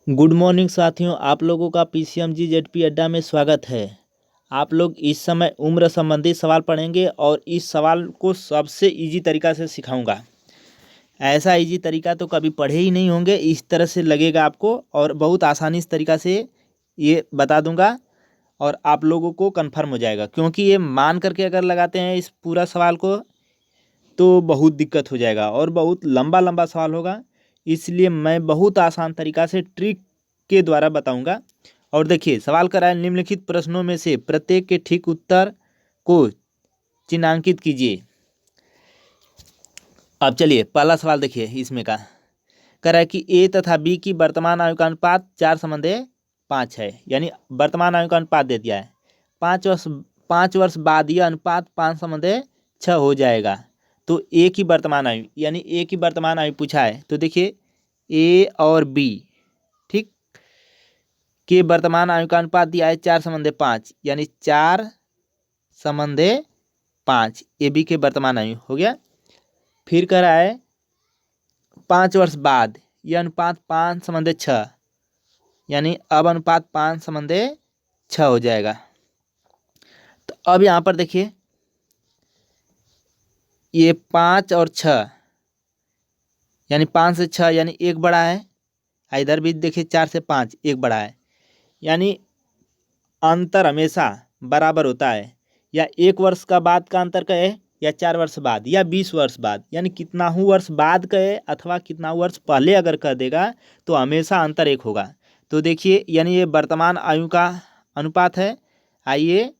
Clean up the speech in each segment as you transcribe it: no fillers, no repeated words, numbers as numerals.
Good morning साथियों, आप लोगों का पीसीएमजी जेडपी अड्डा में स्वागत है। आप लोग इस समय उम्र संबंधी सवाल पढ़ेंगे और इस सवाल को सबसे इजी तरीका से सिखाऊंगा। ऐसा इजी तरीका तो कभी पढ़े ही नहीं होंगे, इस तरह से लगेगा आपको और बहुत आसानी इस तरीका से ये बता दूंगा और आप लोगों को कंफर्म हो जाएगा। क्योंकि ये मान करके अगर लगाते हैं इस पूरा सवाल को तो बहुत दिक्कत हो जाएगा और बहुत लंबा लंबा सवाल होगा। इसलिए मैं बहुत आसान तरीका से ट्रिक के द्वारा बताऊंगा। और देखिए, सवाल कर रहा है निम्नलिखित प्रश्नों में से प्रत्येक के ठीक उत्तर को चिन्हांकित कीजिए। अब चलिए पहला सवाल देखिए, इसमें का कह रहा है कि ए तथा बी की वर्तमान आयु का अनुपात 4:5 है। यानी वर्तमान आयु का अनुपात दे दिया है। 5 वर्ष बाद यह अनुपात 5:6 हो जाएगा। तो ए की वर्तमान आयु, यानी ए की वर्तमान आयु पूछा है। तो देखिए, ए और बी ठीक के वर्तमान आयु का अनुपात दिया है 4:5, यानी 4:5 ए बी के वर्तमान आयु हो गया। फिर कह रहा है 5 वर्ष बाद यह अनुपात 5:6, यानी अब अनुपात 5:6 हो जाएगा। तो अब यहाँ पर देखिए, ये 5 और 6, यानी 5 से 6 यानी एक बड़ा है। इधर भी देखिए 4 से 5 एक बड़ा है। यानी अंतर हमेशा बराबर होता है। या 1 वर्ष का बाद का अंतर कहे, या 4 वर्ष बाद, या 20 वर्ष बाद, यानी कितना हूँ वर्ष बाद कहे अथवा कितना वर्ष पहले अगर कह देगा तो हमेशा अंतर एक होगा। तो देखिए, यानी ये वर्तमान आयु का अनुपात है, आइए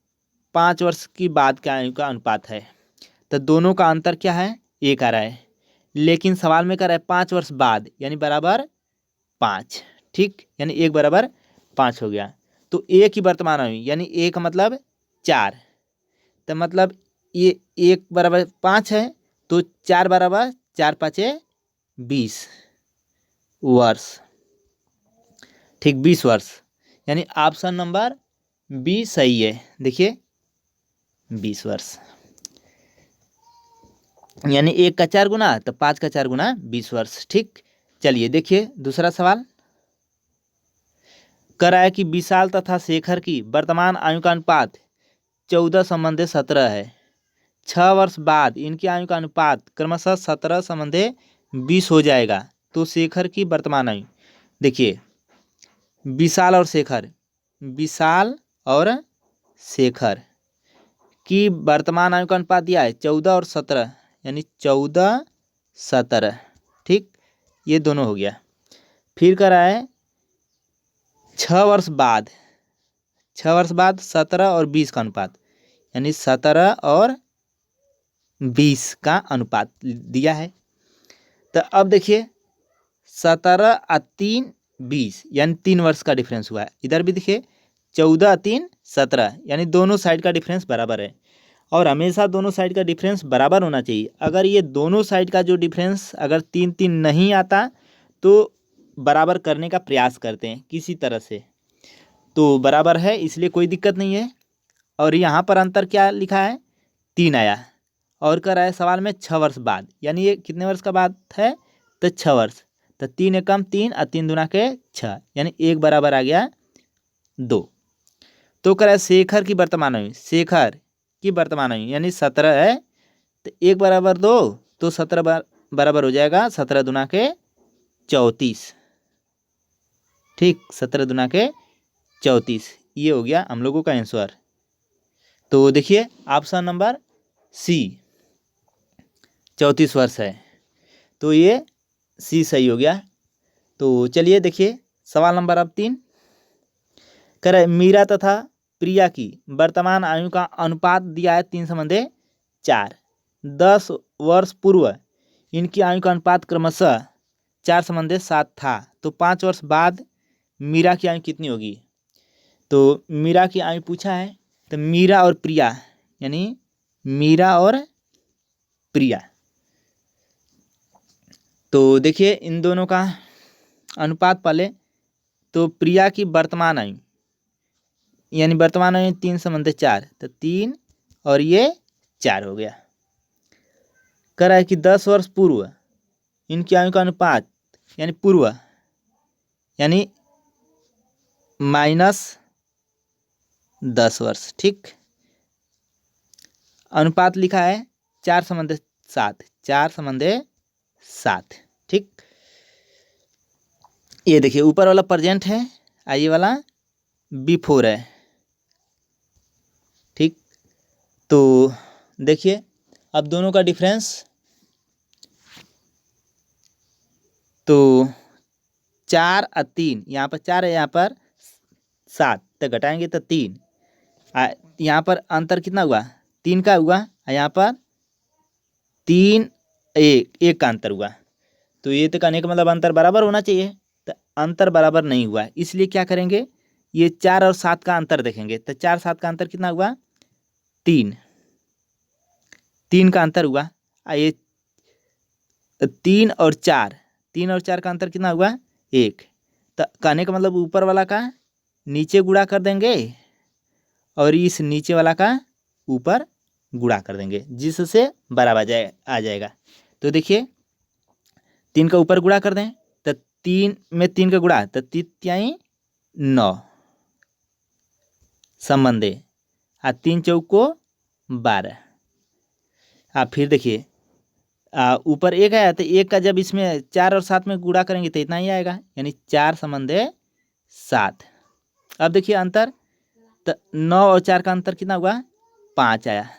5 वर्ष की बाद के आयु का अनुपात है। तो दोनों का अंतर क्या है, एक आ रहा है। लेकिन सवाल में कह रहा है 5 वर्ष बाद, यानी बराबर 5, ठीक, यानी 1 = 5 हो गया। तो ए की वर्तमान आयु, यानी ए का मतलब 4, तो मतलब ये 1 = 5 है। तो 4 = 4 × 5 = 20 वर्ष, ठीक, 20 वर्ष। यानी ऑप्शन नंबर बी सही है। देखिए 20 वर्ष, यानी 1 का 4 गुना तो 5 का 4 गुना 20 वर्ष, ठीक। चलिए देखिए दूसरा सवाल कह रहा है कि विशाल तथा शेखर की वर्तमान आयु का अनुपात 14:17 है। 6 वर्ष बाद इनकी आयु का अनुपात क्रमशः 17:20 हो जाएगा। तो शेखर की वर्तमान आयु, देखिए विशाल और शेखर, विशाल और शेखर की वर्तमान आयु का अनुपात दिया है 14 और 17, यानी 14:17, ठीक, ये दोनों हो गया। फिर कह रहा है 6 वर्ष बाद, 6 वर्ष बाद 17 और 20 का अनुपात, यानी 17 और 20 का अनुपात दिया है। तो अब देखिए 17 और 3 20, यानी 3 वर्ष का डिफरेंस हुआ है। इधर भी देखिए 14 और 3 17, यानी दोनों साइड का डिफरेंस बराबर है। और हमेशा दोनों साइड का डिफरेंस बराबर होना चाहिए। अगर ये दोनों साइड का जो डिफरेंस अगर 3-3 नहीं आता तो बराबर करने का प्रयास करते हैं किसी तरह से, तो बराबर है, इसलिए कोई दिक्कत नहीं है। और यहाँ पर अंतर क्या लिखा है, 3 आया। और कह रहा है सवाल में 6 वर्ष बाद, यानी ये कितने वर्ष का बाद है, तो 6 वर्ष। तो 3 एकम 3 और 3 दूना के 6, यानी 1 बराबर आ गया 2। तो कह रहा है शेखर की वर्तमान आयु, शेखर की वर्तमान आयु यानी 17 है। तो 1 = 2, तो 17 बराबर हो जाएगा 17 दूना के 34, ठीक, 17 दूना के 34। ये हो गया हम लोगों का आंसर। तो देखिए ऑप्शन नंबर सी 34 वर्ष है, तो ये सी सही हो गया। तो चलिए देखिए सवाल नंबर अब 3 कह रहे मीरा तथा प्रिया की वर्तमान आयु का अनुपात दिया है 3:4। 10 वर्ष पूर्व इनकी आयु का अनुपात क्रमशः 4:7 था। तो 5 वर्ष बाद मीरा की आयु कितनी होगी। तो मीरा की आयु पूछा है, तो मीरा और प्रिया, यानी मीरा और प्रिया, तो देखिए इन दोनों का अनुपात पहले। तो प्रिया की वर्तमान आयु, यानी वर्तमान आयु 3:4, तो 3 और ये 4 हो गया। कह रहा है कि 10 वर्ष पूर्व इनकी आयु का अनुपात, यानी पूर्व, यानी -10 वर्ष। ठीक, अनुपात लिखा है 4:7, 4:7। ठीक, ये देखिए ऊपर वाला प्रेजेंट है, ये वाला बिफोर है। ठीक, तो देखिए अब दोनों का डिफरेंस, तो 4 और 3, यहाँ पर 4 है, यहाँ पर 7, तो घटाएंगे तो 3। यहाँ पर अंतर कितना हुआ, 3 का हुआ, और यहाँ पर 3 1 का अंतर हुआ। तो ये तो कहने का मतलब अंतर बराबर होना चाहिए, तो अंतर बराबर नहीं हुआ, इसलिए क्या करेंगे, ये 4 और 7 का अंतर देखेंगे। तो 4 7 का अंतर कितना हुआ, 3 का अंतर हुआ। ये 3 और 4 का अंतर कितना हुआ, 1। तो कहने का मतलब ऊपर वाला का नीचे गुणा कर देंगे और इस नीचे वाला का ऊपर गुणा कर देंगे, जिससे बराबर आ जाएगा। तो देखिए 3 का ऊपर गुणा कर दें, तो 3 में 3 का गुणा, तो 3 9 संबंधे, 3 चौक को 12। फिर देखिए ऊपर 1 आया, तो 1 का जब इसमें 4 और 7 में गुणा करेंगे तो इतना ही आएगा, यानी 4 संबंधे 7। अब देखिए अंतर, तो 9 और 4 का अंतर कितना हुआ, 5 आया,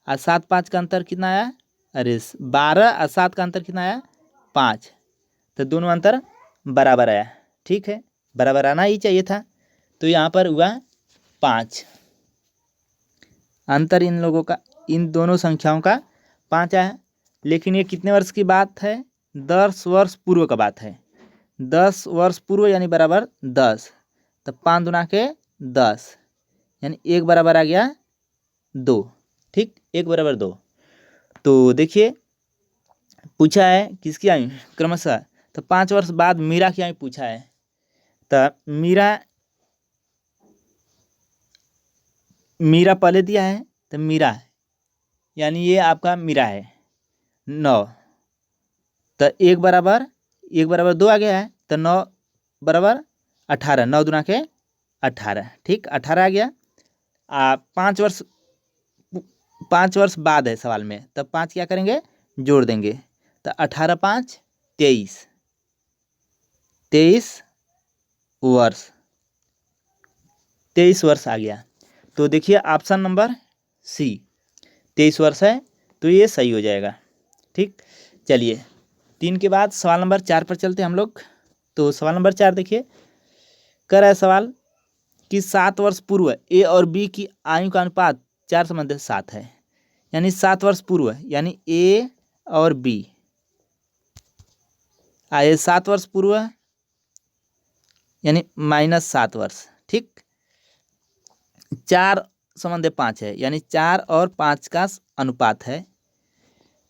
और 7 5 का अंतर कितना आया, अरे 12, और 7 का अंतर कितना आया, 5। तो दोनों अंतर बराबर आया। ठीक है, बराबर आना ही चाहिए था, तो यहाँ पर हुआ 5। अंतर इन लोगों का, इन दोनों संख्याओं का 5 आया। लेकिन ये कितने वर्ष की बात है, 10 वर्ष पूर्व का बात है। 10 वर्ष पूर्व यानी बराबर 10, तो 5 दूना के 10, यानी 1 बराबर आ गया 2। ठीक, 1 बराबर 2। तो देखिए पूछा है किसकी आयु क्रमशः, तो 5 वर्ष बाद मीरा की आयु पूछा है। तो मीरा पहले दिया है, तो मीरा यानी ये आपका मीरा है 9, तो 1 बराबर 2 आ गया है, तो 9 बराबर 18, 9 दूना के 18। ठीक, 18 आ गया। 5 वर्ष बाद है सवाल में, तब 5 क्या करेंगे, जोड़ देंगे, तो 18 5 23, 23 वर्ष, 23 वर्ष आ गया। तो देखिए ऑप्शन नंबर सी 23 वर्ष है, तो ये सही हो जाएगा। ठीक, चलिए 3 के बाद सवाल नंबर 4 पर चलते हैं हम लोग। तो सवाल नंबर 4 देखिए, कर रहा है सवाल कि 7 वर्ष पूर्व ए और बी की आयु का अनुपात 4:7 है, यानी 7 वर्ष पूर्व, यानी ए और बी आए 7 वर्ष पूर्व, यानी -7 वर्ष। ठीक, 4:5 है, यानी 4 और 5 का अनुपात है।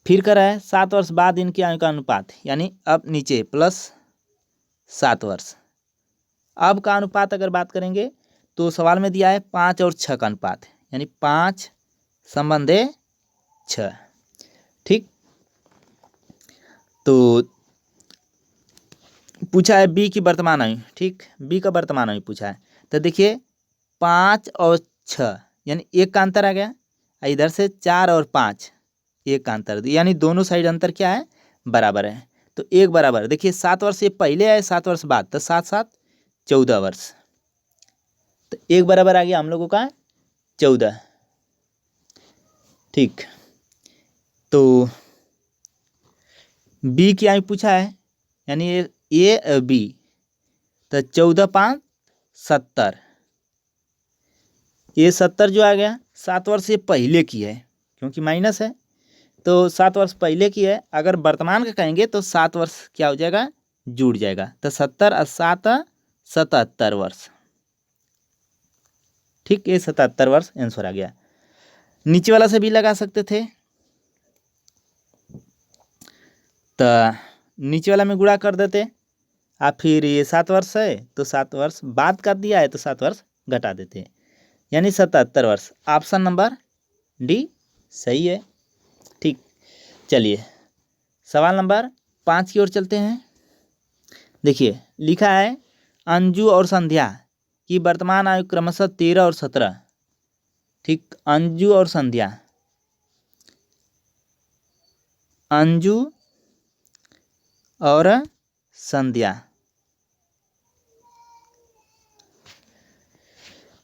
फिर कर रहा है 7 वर्ष बाद इनकी आयु का अनुपात, यानी अब नीचे +7 वर्ष। अब का अनुपात अगर बात करेंगे तो सवाल में दिया है 5 और 6 का अनुपात, यानी 5:6। ठीक, तो पूछा है बी की वर्तमान आयु। ठीक, बी का वर्तमान आयु पूछा है, तो देखिए 5 और 6 यानी 1 का अंतर आ गया, इधर से 4 और 5 1 का अंतर, यानी दोनों साइड अंतर क्या है, बराबर है। तो 1 बराबर, देखिए 7 वर्ष ये पहले आए, 7 वर्ष बाद, तो 7 7 14 वर्ष, तो 1 बराबर आ गया हम लोगों का 14। ठीक, तो बी की आयु पूछा है, यानी ए बी, तो 14 5 70, ये 70 जो आ गया, 7 वर्ष ये पहले की है क्योंकि माइनस है, तो 7 वर्ष पहले की है। अगर वर्तमान का कहेंगे तो 7 वर्ष क्या हो जाएगा, जुड़ जाएगा, तो 70 और 7 77 वर्ष। ठीक, ये 77 वर्ष आंसर आ गया। नीचे वाला से भी लगा सकते थे, तो नीचे वाला में गुणा कर देते, फिर ये 7 वर्ष है तो 7 वर्ष बाद का दिया है तो 7 वर्ष घटा देते, यानी 77 वर्ष। ऑप्शन नंबर डी सही है। ठीक, चलिए सवाल नंबर 5 की ओर चलते हैं। देखिए लिखा है अंजू और संध्या की वर्तमान आयु क्रमशः 13 और 17। ठीक, अंजू और संध्या, अंजू और संध्या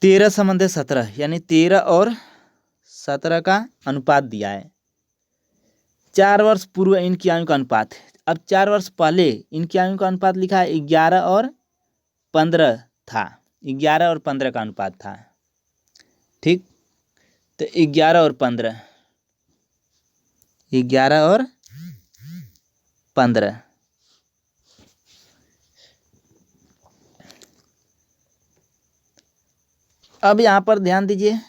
13 संबंधित 17, यानी 13 और 17 का अनुपात दिया है। 4 वर्ष पूर्व इनकी आयु का अनुपात। अब 4 वर्ष पहले इनकी आयु का अनुपात लिखा है 11 और 15 था, 11 और 15 का अनुपात था। ठीक, तो 11 और 15, 11 और 15। अब यहाँ पर ध्यान दीजिए,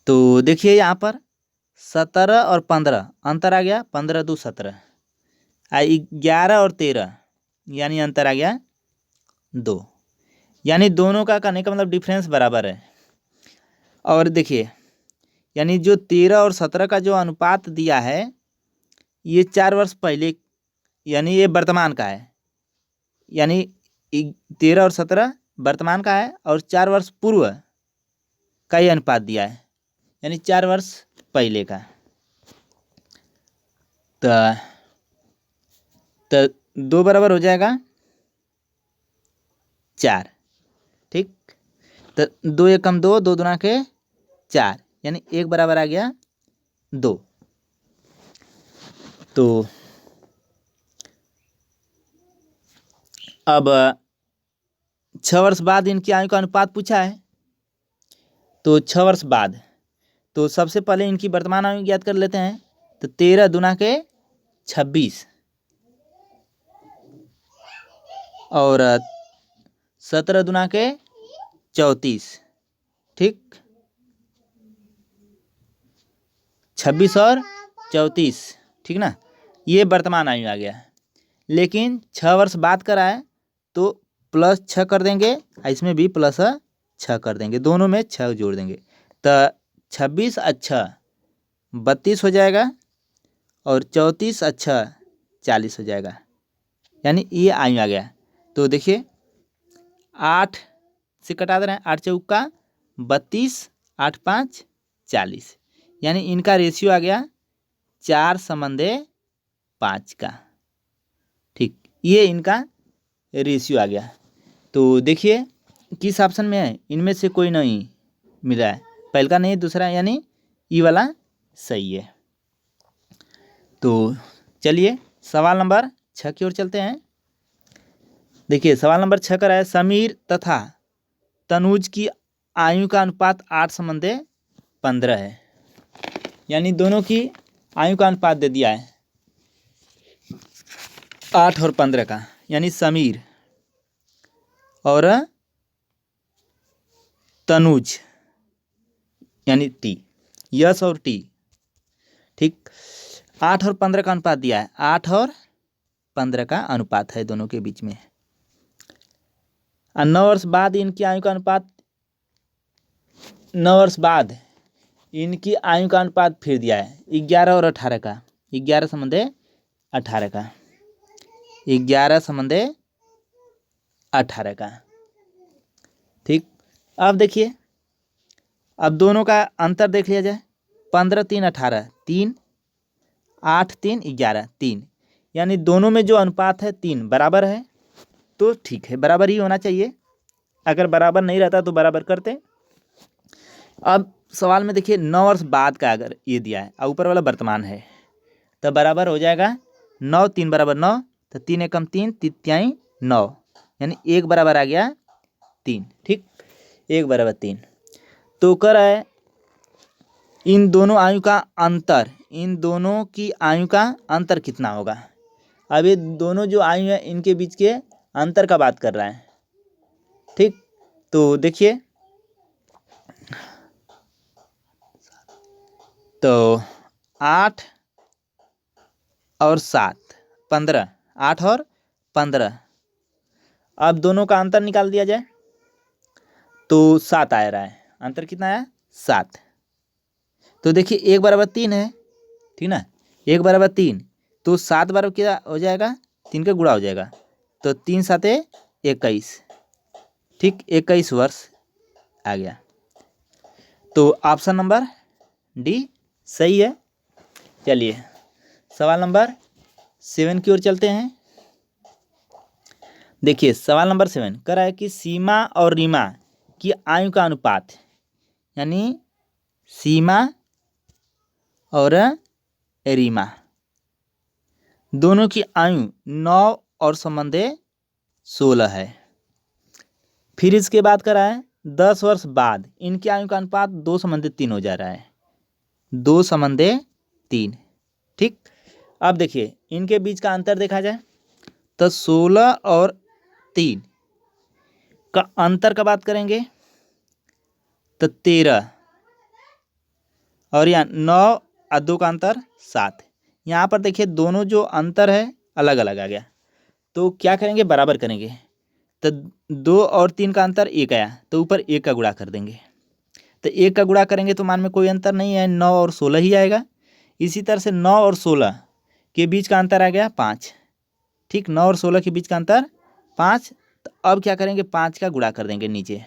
तो देखिए यहाँ पर 17 और 15 अंतर आ गया, 15 2 17, 11 और 13 यानी अंतर आ गया 2, यानी दोनों का करने का मतलब डिफरेंस बराबर है। और देखिए, यानी जो 13 और 17 का जो अनुपात दिया है ये 4 वर्ष पहले, यानी ये वर्तमान का है, यानी 13 और 17 वर्तमान का है और 4 वर्ष पूर्व का ये अनुपात दिया है, यानी 4 वर्ष पहले का। तो 2 बराबर हो जाएगा 4। ठीक, तो 2 एकम 2, 2 दूना के 4, यानी 1 बराबर आ गया 2। तो अब 6 वर्ष बाद इनकी आयु का अनुपात पूछा है, तो 6 वर्ष बाद, तो सबसे पहले इनकी वर्तमान आयु ज्ञात कर लेते हैं। तो 13 दूना के 26 और 17 दूना के 34। ठीक, 26 और 34, ठीक ना, ये वर्तमान आयु आ गया। लेकिन 6 वर्ष बाद करा है तो प्लस 6 कर देंगे, इसमें भी प्लस 6 कर देंगे, दोनों में 6 जोड़ देंगे। तो 26 अच्छा 32 हो जाएगा और 34 अच्छा 40 हो जाएगा, यानी ये आयु आ गया। तो देखिए 8 से कटा दे रहे हैं, 8 चौका 32, 8 5 40, यानी इनका रेशियो आ गया 4:5 का। ठीक, ये इनका रेशियो आ गया। तो देखिए किस ऑप्शन में है, इनमें से कोई नहीं मिला है, पहले का नहीं दूसरा, यानी ई वाला सही है। तो चलिए सवाल नंबर 6 की ओर चलते हैं। देखिए सवाल नंबर 6 कर है, समीर तथा तनुज की आयु का अनुपात 8:15 है, यानी दोनों की आयु का अनुपात दे दिया है 8 और 15 का, यानी समीर और तनुज यानी टी, यश और टी। ठीक, 8 और 15 का अनुपात दिया है, 8 और 15 का अनुपात है दोनों के बीच में। 9 वर्ष बाद इनकी आयु का अनुपात, 9 वर्ष बाद इनकी आयु का अनुपात फिर दिया है 11 और 18 का, 11:18 का, 11:18 का। ठीक, अब देखिए, अब दोनों का अंतर देख लिया जाए। 15 3 18, 3 8 3 11 3, यानी दोनों में जो अनुपात है 3 बराबर है, तो ठीक है, बराबर ही होना चाहिए। अगर बराबर नहीं रहता तो बराबर करते। अब सवाल में देखिए 9 वर्ष बाद का अगर ये दिया है और ऊपर वाला वर्तमान है, तो बराबर हो जाएगा 9 3 बराबर 9, तो 3 एकम 3, 3 9, यानी 1 बराबर आ गया 3। ठीक, 1 बराबर 3। तो कर है इन दोनों आयु का अंतर, इन दोनों की आयु का अंतर कितना होगा। अब ये दोनों जो आयु है इनके बीच के अंतर का बात कर रहा है। ठीक, तो देखिए, तो 8 और 7 15, 8 और 15, अब दोनों का अंतर निकाल दिया जाए तो 7 आ रहा है, अंतर कितना आया 7। तो देखिए 1 बराबर 3 है, ठीक ना, 1 बराबर 3, तो 7 बराबर क्या हो जाएगा, 3 का गुणा हो जाएगा, तो 3 7 21, ठीक, 21 वर्ष आ गया। तो ऑप्शन नंबर डी सही है। चलिए सवाल नंबर 7 की ओर चलते हैं। देखिए सवाल नंबर 7 कह रहा है कि सीमा और रीमा की आयु का अनुपात, यानी सीमा और रीमा दोनों की आयु 9 और संबंधे 16 है। फिर इसके बाद कह रहा है 10 वर्ष बाद इनकी आयु का अनुपात 2:3 हो जा रहा है, 2:3। ठीक, अब देखिए इनके बीच का अंतर देखा जाए तो 16 और 3 का अंतर का बात करेंगे तो 13, और यहाँ 9 और 2 का अंतर 7। यहाँ पर देखिए दोनों जो अंतर है अलग अलग आ गया, तो क्या करेंगे, बराबर करेंगे। तो 2 और 3 का अंतर 1 आया, तो ऊपर 1 का गुणा कर देंगे। तो 1 का गुणा करेंगे तो मान में कोई अंतर नहीं है, 9 और 16 ही आएगा। इसी तरह से 9 और 16 के बीच का अंतर आ गया 5। ठीक, 9 और 16 के बीच का अंतर 5। तो अब क्या करेंगे, 5 का गुणा कर देंगे नीचे,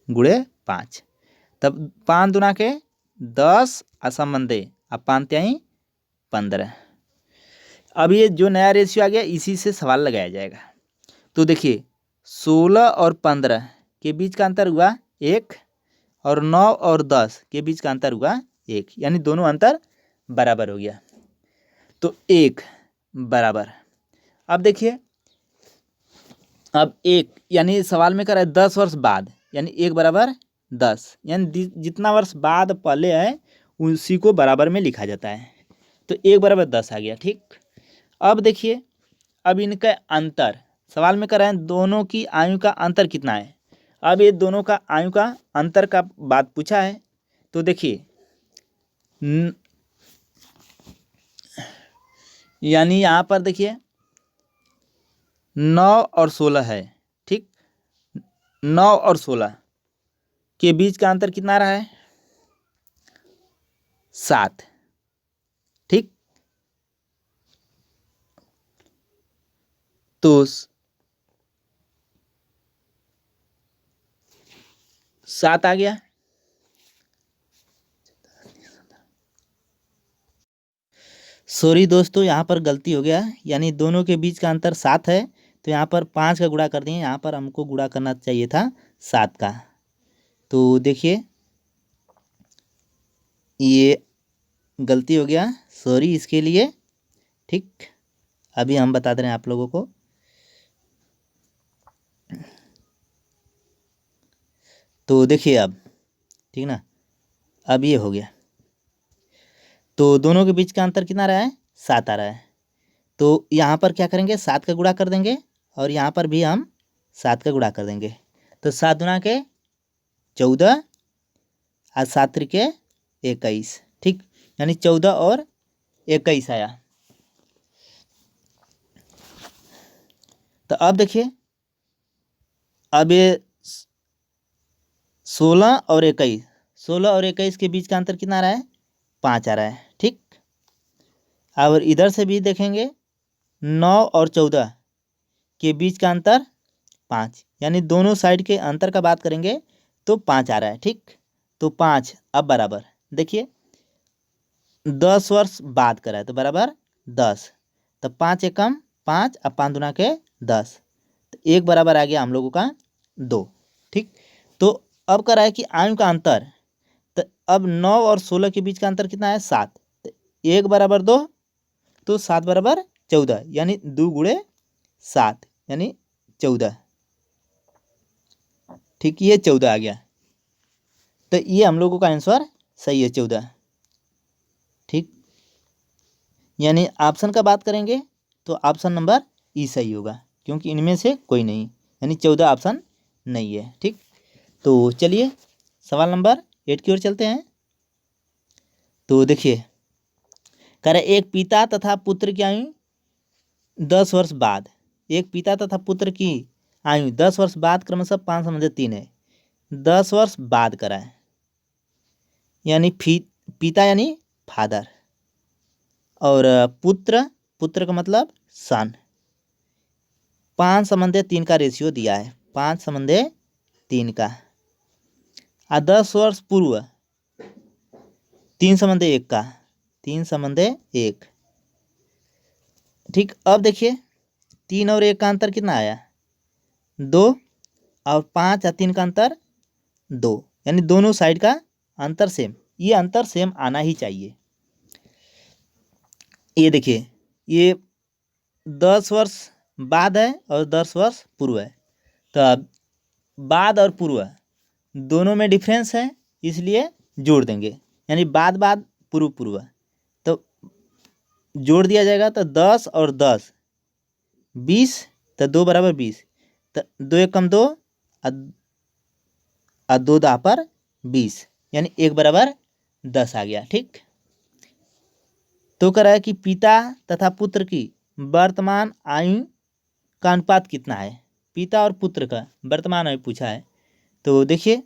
गुणे 5। तब 5 दूना के 10 असंबंधे, अब 5 त्याई 15। अब ये जो नया रेशियो आ गया इसी से सवाल लगाया जाएगा। तो देखिए 16 और 15 के बीच का अंतर हुआ 1, और 9 और 10 के बीच का अंतर हुआ 1, यानी दोनों अंतर बराबर हो गया। तो 1 बराबर, अब देखिए अब 1 यानी सवाल में कर रहा है 10 वर्ष बाद, यानी 1 बराबर 10, यानी जितना वर्ष बाद पहले है उसी को बराबर में लिखा जाता है। तो 1 बराबर 10 आ गया। ठीक, अब देखिए अब इनका अंतर सवाल में कर रहे हैं दोनों की आयु का अंतर कितना है। अब ये दोनों का आयु का अंतर का बात पूछा है, तो देखिए यानी यहाँ पर देखिए 9 और 16 है। ठीक, 9 और 16 के बीच का अंतर कितना रहा है, 7। ठीक, तो 7 आ गया। सॉरी दोस्तों, यहाँ पर गलती हो गया, यानी दोनों के बीच का अंतर 7 है, तो यहाँ पर 5 का गुणा कर दिए, यहाँ पर हमको गुणा करना चाहिए था 7 का। तो देखिए ये गलती हो गया, सॉरी इसके लिए। ठीक, अभी हम बता दे रहे हैं आप लोगों को। तो देखिए अब ठीक ना, अब ये हो गया, तो दोनों के बीच का अंतर कितना रहा है, 7 आ रहा है। तो यहाँ पर क्या करेंगे, 7 का गुणा कर देंगे, और यहाँ पर भी हम 7 का गुणा कर देंगे। तो 7 गुणा के 14 और 7 त्रिके 21। ठीक, यानी 14 और 21 आया। तो अब देखिए अब ये 16 और 21, 16 और 21 के बीच का अंतर कितना आ रहा है, 5 आ रहा है। ठीक, और इधर से भी देखेंगे 9 और 14 के बीच का अंतर 5, यानी दोनों साइड के अंतर का बात करेंगे तो 5 आ रहा है। ठीक, तो 5 अब बराबर, देखिए 10 वर्ष बाद करा है तो बराबर 10, तो 5 एकम 5, अब 5 दूना के 10, तो 1 बराबर आ गया हम लोगों का 2। ठीक, तो अब करा है कि आयु का अंतर, तो अब 9 और 16 के बीच का अंतर कितना है, 7, तो 1 बराबर 2, तो 7 बराबर 14, यानी 2 गुणे 7 यानी 14। ठीक, ये 14 आ गया, तो ये हम लोगों का आंसर सही है 14। ठीक, यानी ऑप्शन का बात करेंगे तो ऑप्शन नंबर ई सही होगा, क्योंकि इनमें से कोई नहीं, यानी 14 ऑप्शन नहीं है। ठीक, तो चलिए सवाल नंबर 8 की ओर चलते हैं। तो देखिए कह रहे एक पिता तथा पुत्र की आयु 10 वर्ष बाद, एक पिता तथा पुत्र की आयु 10 वर्ष बाद क्रमशः 5:3 है। 10 वर्ष बाद करा है, यानी पिता यानी फादर, और पुत्र का मतलब सन। 5:3 का रेशियो दिया है। 5/3 का। 10 वर्ष पूर्व 3/1 का। 3/1। ठीक, अब देखिए 3 और 1 का अंतर कितना आया? 2। और 5 और 3 का अंतर 2, यानी दोनों साइड का अंतर सेम। ये अंतर सेम आना ही चाहिए। ये देखिए, ये 10 वर्ष बाद है और 10 वर्ष पूर्व है। तो अब बाद और पूर्व दोनों में डिफरेंस है, इसलिए जोड़ देंगे, यानी बाद बाद पूर्व पूर्व। तो जोड़ दिया जाएगा, तो 10 और 10 20, तो 2 बराबर 20। तो 2 एकम 2 और 2 दा पर 20, यानी 1 बराबर 10 आ गया। ठीक, तो कह रहा है कि पिता तथा पुत्र की वर्तमान आयु का अनुपात कितना है। पिता और पुत्र का वर्तमान आयु पूछा है। तो देखिए,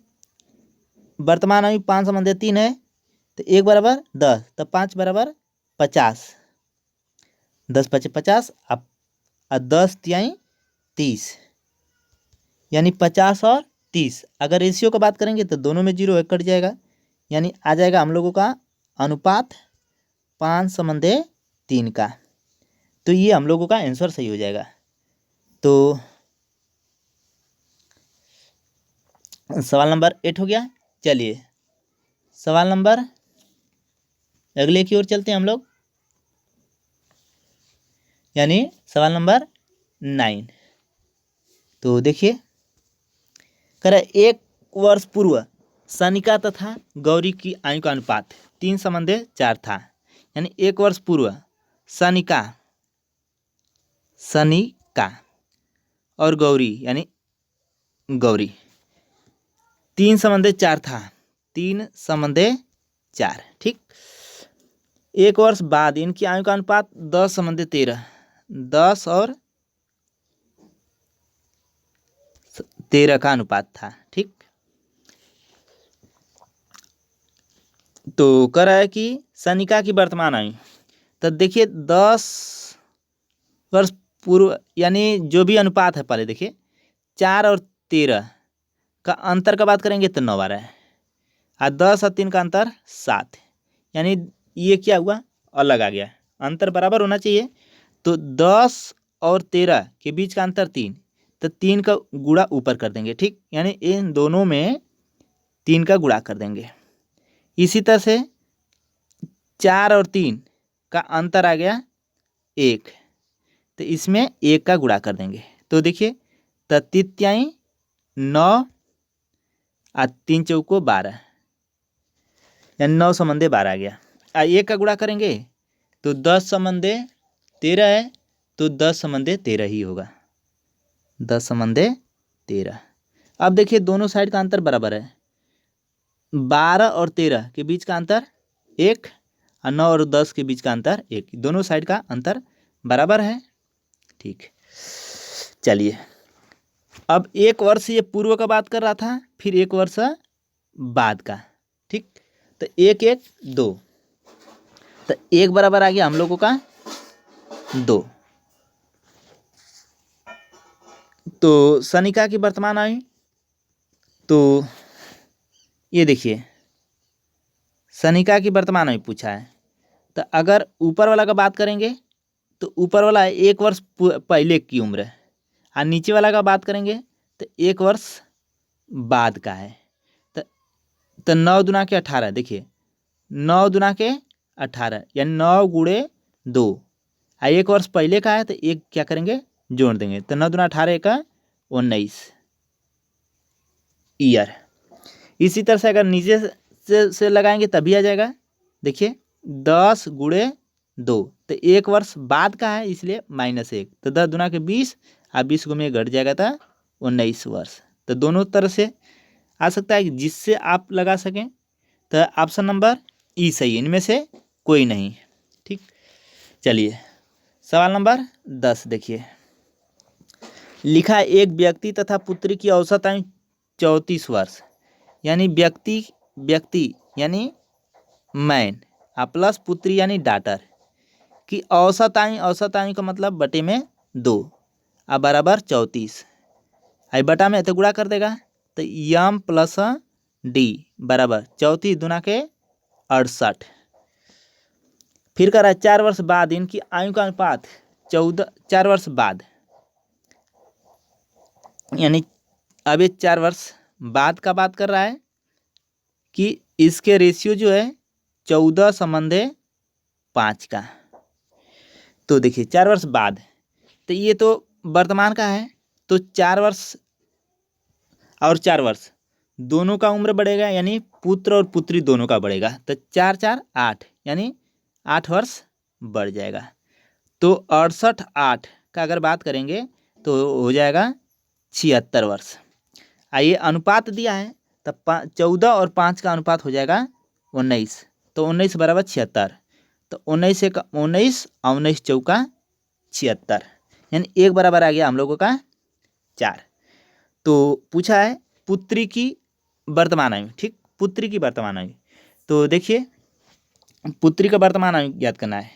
वर्तमान आयु 5/3 है, तो 1 बराबर 10, तो 5 बराबर 50। 10 × 5 = 50, अब 10 × 30, यानी 50 और 30। अगर रेशियो का बात करेंगे तो दोनों में 0 कट जाएगा, यानी आ जाएगा हम लोगों का अनुपात 5/3 का। तो ये हम लोगों का आंसर सही हो जाएगा। तो सवाल नंबर 8 हो गया। चलिए सवाल नंबर अगले की ओर चलते हैं हम लोग, यानी सवाल नंबर 9। तो देखिए, कह रहा है 1 वर्ष पूर्व सनिका तथा गौरी की आयु का अनुपात 3/4 था। यानी 1 वर्ष पूर्व सनिका और गौरी, यानी गौरी 3/4 था। 3/4। ठीक, 1 वर्ष बाद इनकी आयु का अनुपात 10/13। 10 और 13 का अनुपात था। ठीक, तो कह रहा है कि सनिका की वर्तमान आयु, तो देखिए 10 वर्ष पूर्व, यानी जो भी अनुपात है, पहले देखिए 4 और 13 का अंतर का बात करेंगे तो 9 आ रहा है, और 10 और 3 का अंतर 7, यानी ये क्या हुआ, अलग आ गया। अंतर बराबर होना चाहिए, तो 10 और 13 के बीच का अंतर 3, तो 3 का गुणा ऊपर कर देंगे। ठीक, यानी इन दोनों में 3 का गुणा कर देंगे। इसी तरह से 4 और 3 का अंतर आ गया 1, तो इसमें 1 का गुणा कर देंगे। तो देखिए, तो 3 9 और 3 चौको 12, यानी 9/12 आ गया। 1 का गुणा करेंगे तो 10/13 है, तो 10/13 ही होगा। 10/13। अब देखिए दोनों साइड का अंतर बराबर है। 12 और 13 के बीच का अंतर 1, और 9 और 10 के बीच का अंतर 1। दोनों साइड का अंतर बराबर है। ठीक, चलिए अब 1 वर्ष ये पूर्व का बात कर रहा था, फिर 1 वर्ष बाद का। ठीक, तो 1 1 2, तो 1 बराबर आ गया हम लोगों का 2। तो सनिका की वर्तमान आयु, तो ये देखिए सनिका की वर्तमान आयु पूछा है। तो अगर ऊपर वाला का बात करेंगे तो ऊपर वाला 1 वर्ष पहले की उम्र है, और नीचे वाला का बात करेंगे तो 1 वर्ष बाद का है। तो 9 दूना के 18, देखिए 9 दूना के 18, यानी 9 गुणे 2, और 1 वर्ष पहले का है तो 1 क्या करेंगे, जोड़ देंगे। तो 9 दूना 18 का 19 ईयर। इसी तरह से अगर नीचे से लगाएंगे तभी आ जाएगा। देखिए 10 गुणे 2, तो 1 वर्ष बाद का है, इसलिए -1, तो 10 दूना के 20, और 20 को में घट जाएगा था 19 वर्ष। तो दोनों तरह से आ सकता है, जिससे आप लगा सकें। तो ऑप्शन नंबर ई सही है, इनमें से कोई नहीं। ठीक, चलिए सवाल नंबर 10 देखिए, लिखा एक व्यक्ति तथा पुत्री की औसत आयु 34 वर्ष, यानी व्यक्ति यानी मैन, प्लस पुत्री यानी डॉटर की औसत आयु का मतलब बटे में 2 बराबर 34। आई बटा में तो गुणा कर देगा, तो यम प्लस डी बराबर 34 दूना के 68। फिर कह रहा है 4 वर्ष बाद इनकी आयु का अनुपात 14, 4 वर्ष बाद, यानी अब ये 4 वर्ष बाद का बात कर रहा है कि इसके रेशियो जो है 14:5 का। तो देखिए 4 वर्ष बाद, तो ये तो वर्तमान का है, तो 4 वर्ष और 4 वर्ष दोनों का उम्र बढ़ेगा, यानी पुत्र और पुत्री दोनों का बढ़ेगा, तो 4 4 8 यानी 8 वर्ष बढ़ जाएगा। तो 68 8 का अगर बात करेंगे तो हो जाएगा 76 वर्ष। आइए अनुपात दिया है, तो 14 और 5 का अनुपात हो जाएगा 19, तो 19 बराबर 76, तो 19 से 19 और 19 चौका 76, यानी एक बराबर आ गया हम लोगों का 4। तो पूछा है पुत्री की वर्तमान आयु, ठीक, पुत्री की वर्तमान आयु। तो देखिए पुत्री का वर्तमान आयु याद करना है,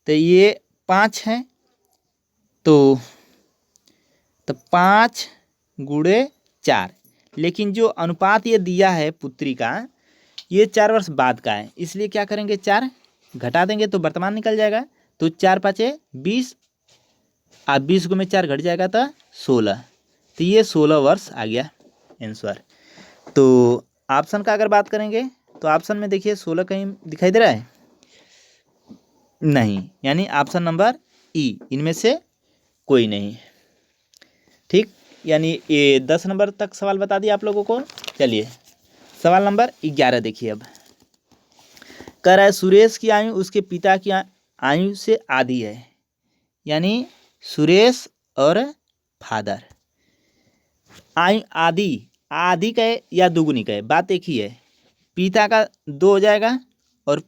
तो ये 5 है, तो 5 गुणे 4, लेकिन जो अनुपात ये दिया है पुत्री का, ये 4 वर्ष बाद का है, इसलिए क्या करेंगे 4 घटा देंगे तो वर्तमान निकल जाएगा। तो 4 5 20, आप 20 में 4 घट जाएगा तो 16, तो ये 16 वर्ष आ गया आंसर। तो ऑप्शन का अगर बात करेंगे तो ऑप्शन में देखिए 16 कहीं दिखाई दे रहा है नहीं, यानी ऑप्शन नंबर ई इनमें से कोई नहीं, ठीक। यानी ये 10 नंबर तक सवाल बता दिया आप लोगों को। चलिए सवाल नंबर 11 देखिए। अब कह रहा है सुरेश की आयु उसके पिता की आयु से आधी है, यानी सुरेश और फादर आयु आधी, आधी का है या दुगुनी का है, बात एक ही है। पिता का 2 हो जाएगा और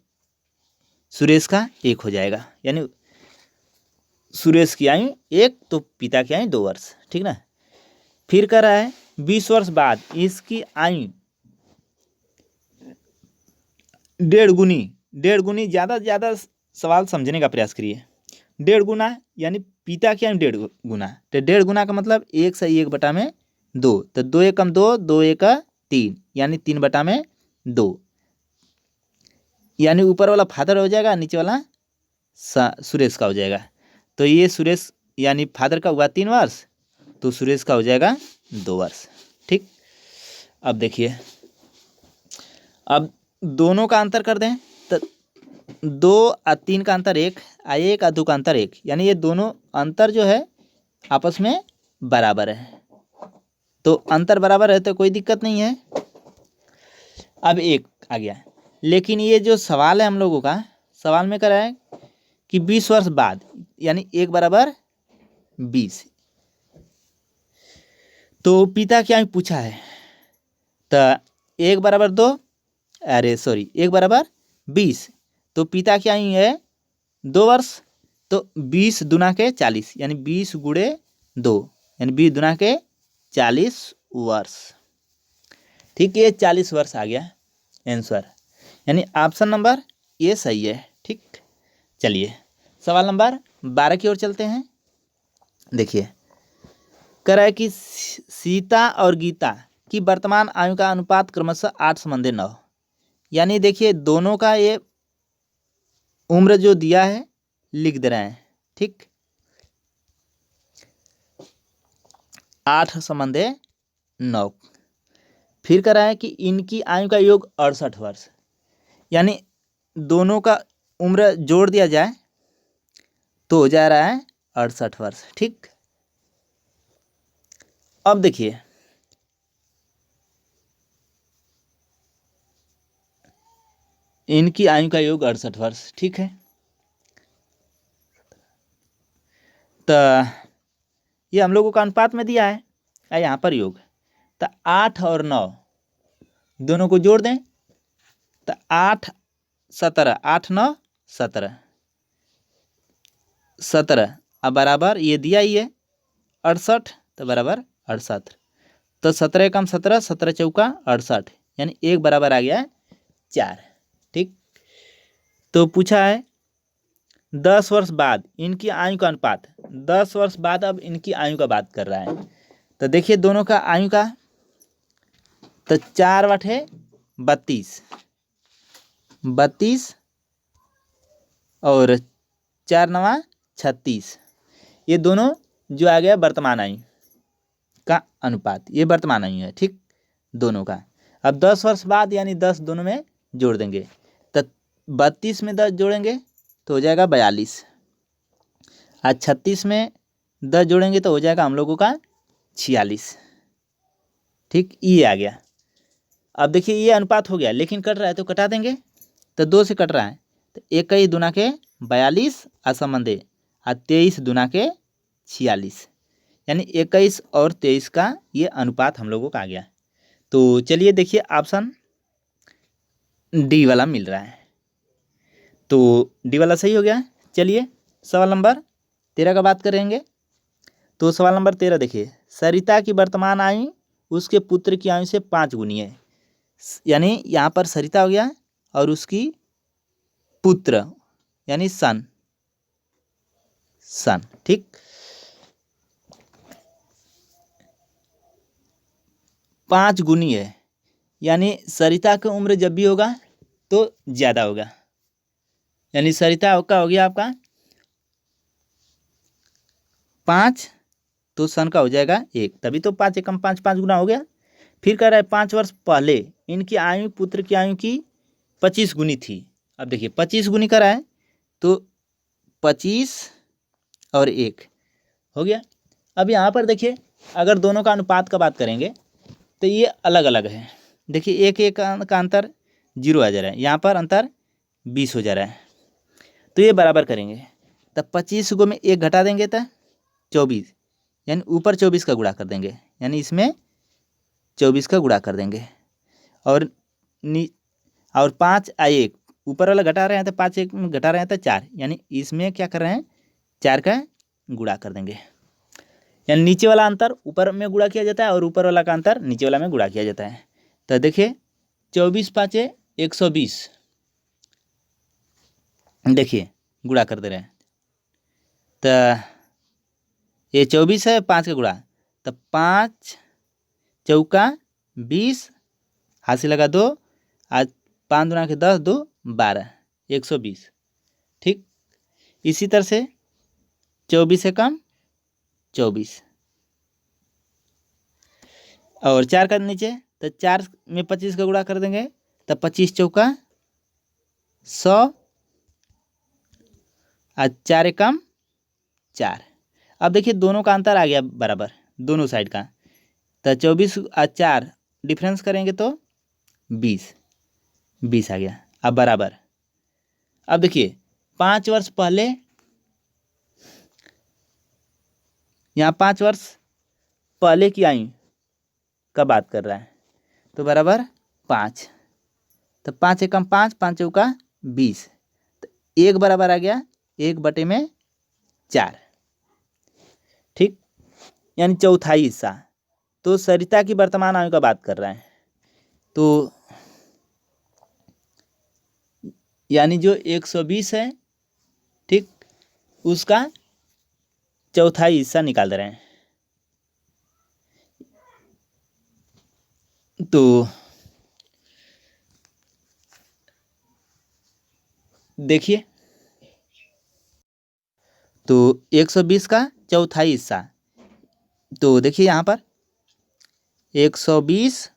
सुरेश का 1 हो जाएगा, यानी सुरेश की आयु 1 तो पिता की आयु 2 वर्ष, ठीक ना। फिर कह रहा है 20 वर्ष बाद इसकी आयु 1.5 गुनी, ज़्यादा से ज़्यादा सवाल समझने का प्रयास करिए। 1.5 गुना यानी पिता की आयु 1.5 गुना, तो 1.5 गुना का मतलब 1 से 1 बटा में 2, तो 2 एकम 2, 2 एक 3, यानी 3 बटा में 2, यानी ऊपर वाला फादर हो जाएगा, नीचे वाला सुरेश का हो जाएगा। तो ये सुरेश यानी फादर का हुआ 3 वर्ष, तो सुरेश का हो जाएगा 2 वर्ष, ठीक। अब देखिए, अब दोनों का अंतर कर दें तो 2 और 3 का अंतर 1, 1 और 2 का अंतर 1, यानी ये दोनों अंतर जो है आपस में बराबर है, तो अंतर बराबर है तो कोई दिक्कत नहीं है। अब 1 आ गया, लेकिन ये जो सवाल है हम लोगों का, सवाल में करा है कि 20 वर्ष बाद, यानी 1 बराबर 20, तो पिता की आयु पूछा है, तो 1 बराबर 2, अरे सॉरी 1 बराबर 20, तो पिता की आयु है 2 वर्ष, तो 20 दुना के 40, यानी 20 गुणे 2, यानी 20 दुना के 40 वर्ष, ठीक। ये 40 वर्ष आ गया आंसर, यानी ऑप्शन नंबर ये सही है, ठीक। चलिए सवाल नंबर 12 की ओर चलते हैं। देखिए कह रहा है कि सीता और गीता की वर्तमान आयु का अनुपात क्रमशः 8:9, यानी देखिए दोनों का ये उम्र जो दिया है लिख दे रहे हैं, ठीक। 8:9। फिर कह रहा है कि इनकी आयु का योग 68 वर्ष, यानी दोनों का उम्र जोड़ दिया जाए तो हो जा रहा है 68 वर्ष, ठीक। अब देखिए इनकी आयु का योग 68 वर्ष, ठीक है। तो ये हम लोगों का अनुपात में दिया है, यहाँ पर योग, तो 8 और 9 दोनों को जोड़ दें तो 8 17, 8 9 17, 17 अब बराबर ये दिया ही है 68, तो बराबर 68, तो 17 कम 17, 17 चौका 68, यानी 1 बराबर आ गया 4, ठीक। तो पूछा है 10 वर्ष बाद इनकी आयु का अनुपात, 10 वर्ष बाद अब इनकी आयु का बात कर रहा है, तो देखिए दोनों का आयु का, तो 4/32, 32 और 4×9 36, ये दोनों जो आ गया वर्तमान आयु का अनुपात, ये वर्तमान आयु है, ठीक, दोनों का। अब 10 वर्ष बाद यानी 10 दोनों में जोड़ देंगे, तो 32 में 10 जोड़ेंगे तो हो जाएगा 42, आज 36 में 10 जोड़ेंगे तो हो जाएगा हम लोगों का 46, ठीक, ये आ गया। अब देखिए ये अनुपात हो गया, लेकिन कट रहा है तो कटा देंगे, तो 2 से कट रहा है, तो 21 दूना के 42 असंबंधे, और 23 दूना के 46, यानी 21 और 23 का ये अनुपात हम लोगों का आ गया। तो चलिए देखिए ऑप्शन डी वाला मिल रहा है, तो डी वाला सही हो गया। चलिए सवाल नंबर 13 का बात करेंगे। तो सवाल नंबर 13 देखिए, सरिता की वर्तमान आयु उसके पुत्र की आयु से 5 गुनी है, यानी यहाँ पर सरिता हो गया और उसकी पुत्र यानी सन, ठीक, 5 गुनी है, यानी सरिता की उम्र जब भी होगा तो ज़्यादा होगा, यानी सरिता का हो गया आपका 5, तो सन का हो जाएगा 1, तभी तो 5 एकम 5, 5 गुना हो गया। फिर कह रहा है 5 वर्ष पहले इनकी आयु पुत्र की आयु की 25 गुनी थी। अब देखिए 25 गुनी करा है तो 25 और 1 हो गया। अब यहाँ पर देखिए अगर दोनों का अनुपात का बात करेंगे तो ये अलग अलग है। देखिए 1 का अंतर 0 आ जा रहा है, यहाँ पर अंतर 20 हो जा रहा है, तो ये बराबर करेंगे, तब 25 को में 1 घटा देंगे तो 24, यानी ऊपर 24 का गुणा कर देंगे, यानी इसमें 24 का गुणा कर देंगे, और 5 आ 1 ऊपर वाला घटा रहे हैं तो 5 1 में घटा रहे हैं तो 4, यानी इसमें क्या कर रहे हैं 4 का गुणा कर देंगे, यानी नीचे वाला अंतर ऊपर में गुणा किया जाता है और ऊपर वाला का अंतर नीचे वाला में गुणा किया जाता है। तो देखिए 24 5 120, देखिए गुणा कर दे रहे हैं, तो ये 24 है, 5 का गुणा, तो 5 चौका 20, हाथ लगा 2, आज 5 दूना के 10, 2 12, 120, ठीक। इसी तरह से 24 से कम 24 और 4 का नीचे, तो 4 में 25 का गुणा कर देंगे, तब 25 चौका 100, आज 4 एकम 4। अब देखिए दोनों का अंतर आ गया बराबर दोनों साइड का, तो 24 और 4 डिफरेंस करेंगे तो 20 आ गया, अब बराबर। अब देखिए 5 वर्ष पहले, यहाँ 5 वर्ष पहले की आयु का बात कर रहा है, तो बराबर 5, तो 5 एकम 5, 5 चौका 20, तो 1 बराबर आ गया 1/4, ठीक, यानी चौथाई हिस्सा। तो सरिता की वर्तमान आयु का बात कर रहा है, तो यानी जो 120 है, ठीक, उसका चौथाई हिस्सा निकाल दे रहे हैं। तो देखिए, तो 120 का चौथाई हिस्सा, तो देखिए यहाँ पर 120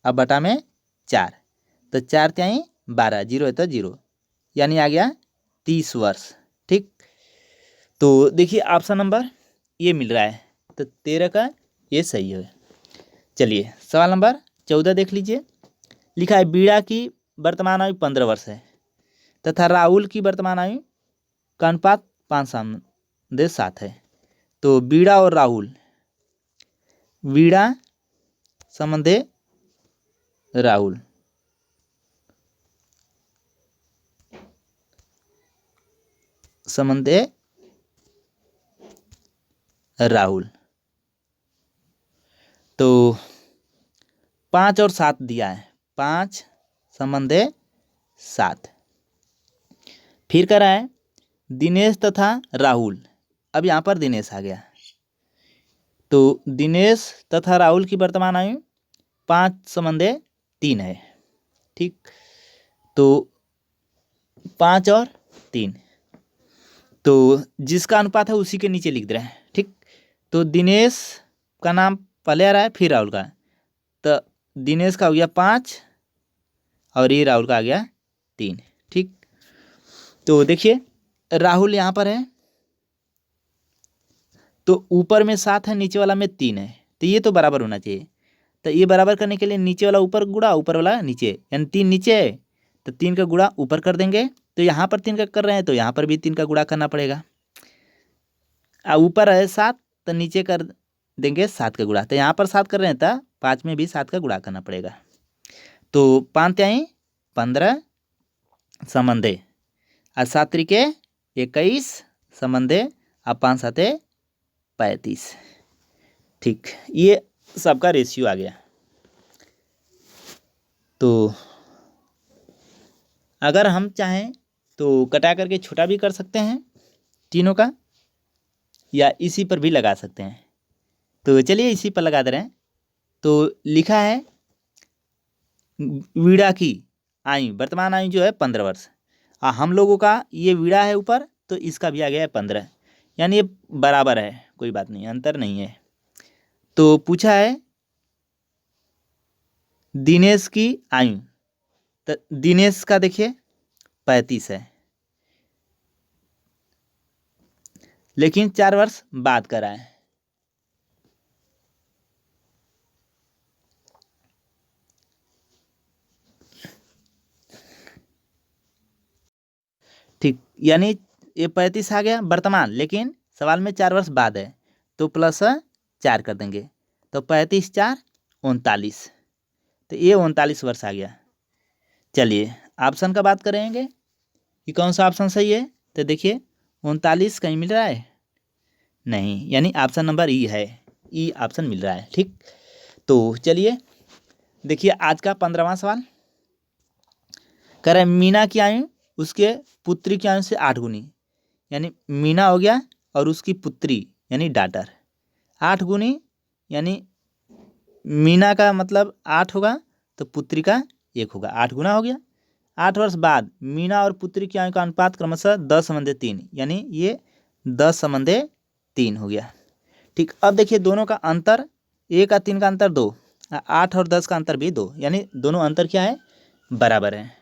अब बटा में 4, तो 4 त्याई 12, 0 है तो 0, यानी आ गया 30 वर्ष, ठीक। तो देखिए ऑप्शन नंबर ये मिल रहा है, तो 13 का ये सही है। चलिए सवाल नंबर 14 देख लीजिए। लिखा है बीड़ा की वर्तमान आयु 15 वर्ष है तथा राहुल की वर्तमान आयु का अनुपात 5:7 है। तो बीड़ा और राहुल, बीड़ा संबंधे राहुल, संबंधे राहुल, तो 5 और 7 दिया है, 5 संबंधे 7। फिर कह रहा है दिनेश तथा राहुल, अब यहाँ पर दिनेश आ गया, तो दिनेश तथा राहुल की वर्तमान आयु 5/3 है। ठीक, तो 5 और 3, तो जिसका अनुपात है उसी के नीचे लिख दे रहे हैं। ठीक, तो दिनेश का नाम पहले आ रहा है, फिर राहुल का, तो दिनेश का हो गया 5 और ये राहुल का आ गया 3। ठीक, तो देखिए राहुल यहाँ पर है, तो ऊपर में 7 है, नीचे वाला में 3 है, तो ये तो बराबर होना चाहिए। तो ये बराबर करने के लिए नीचे वाला ऊपर गुणा, ऊपर वाला नीचे, यानी 3 नीचे है तो 3 का गुणा ऊपर कर देंगे। तो यहाँ पर 3 का कर रहे हैं तो यहाँ पर भी 3 का गुणा करना पड़ेगा। ऊपर है 7 तो नीचे कर देंगे 7 का गुणा, तो यहाँ पर 7 कर रहे हैं तो 5 में भी 7 का गुणा करना पड़ेगा। तो 5 त्याई 15 संबंधे और 7 त्रिके 21 संबंधे और 5 7 35। ठीक, ये सबका रेशियो आ गया। तो अगर हम चाहें तो कटा करके छोटा भी कर सकते हैं तीनों का, या इसी पर भी लगा सकते हैं। तो चलिए इसी पर लगा दे रहे हैं। तो लिखा है वीणा की आयु, वर्तमान आयु जो है 15 वर्ष, और हम लोगों का ये वीणा है ऊपर तो इसका भी आ गया है 15, यानी ये बराबर है, कोई बात नहीं, अंतर नहीं है। तो पूछा है दिनेश की आयु, तो दिनेश का देखिए 35 है, लेकिन 4 वर्ष बाद करा है। ठीक, यानी ये 35 आ गया वर्तमान, लेकिन सवाल में 4 वर्ष बाद है तो प्लस 4 कर देंगे, तो 35 4 39, तो ये 39 वर्ष आ गया। चलिए ऑप्शन का बात करेंगे कि कौन सा ऑप्शन सही है, तो देखिए 39 कहीं मिल रहा है नहीं, यानी ऑप्शन नंबर ई है, ई ऑप्शन मिल रहा है। ठीक, तो चलिए देखिए आज का 15वां सवाल कह रहा है मीना की आयु उसके पुत्री की आयु से 8 गुनी, यानी मीना हो गया और उसकी पुत्री यानी डॉटर 8 गुनी, यानी मीना का मतलब 8 होगा तो पुत्री का 1 होगा, 8 गुना हो गया। 8 वर्ष बाद मीना और पुत्री की आयु का अनुपात क्रमशः 10/3, यानी ये 10/3 हो गया। ठीक, अब देखिए दोनों का अंतर, 1 और 3 का अंतर 2, 8 और 10 का अंतर भी 2, यानी दोनों अंतर क्या है, बराबर है।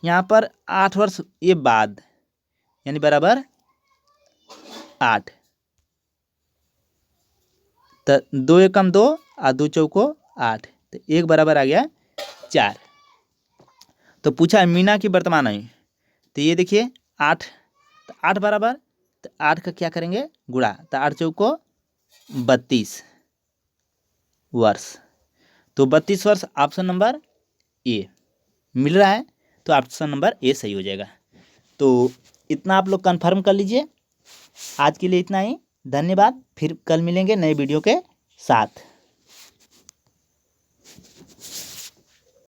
यहाँ पर 8 वर्ष ये बाद, यानी बराबर 8, तो 2 एकम 2 और 2 चौको 8, तो 1 बराबर आ गया 4। तो पूछा है मीना की वर्तमान आयु, तो ये देखिए 8, तो 8 बराबर, तो 8 का क्या करेंगे गुणा, तो 8 चौको 32 वर्ष, तो 32 वर्ष ऑप्शन नंबर ए मिल रहा है, तो ऑप्शन नंबर ए सही हो जाएगा। तो इतना आप लोग कंफर्म कर लीजिए। आज के लिए इतना ही, धन्यवाद। फिर कल मिलेंगे नए वीडियो के साथ।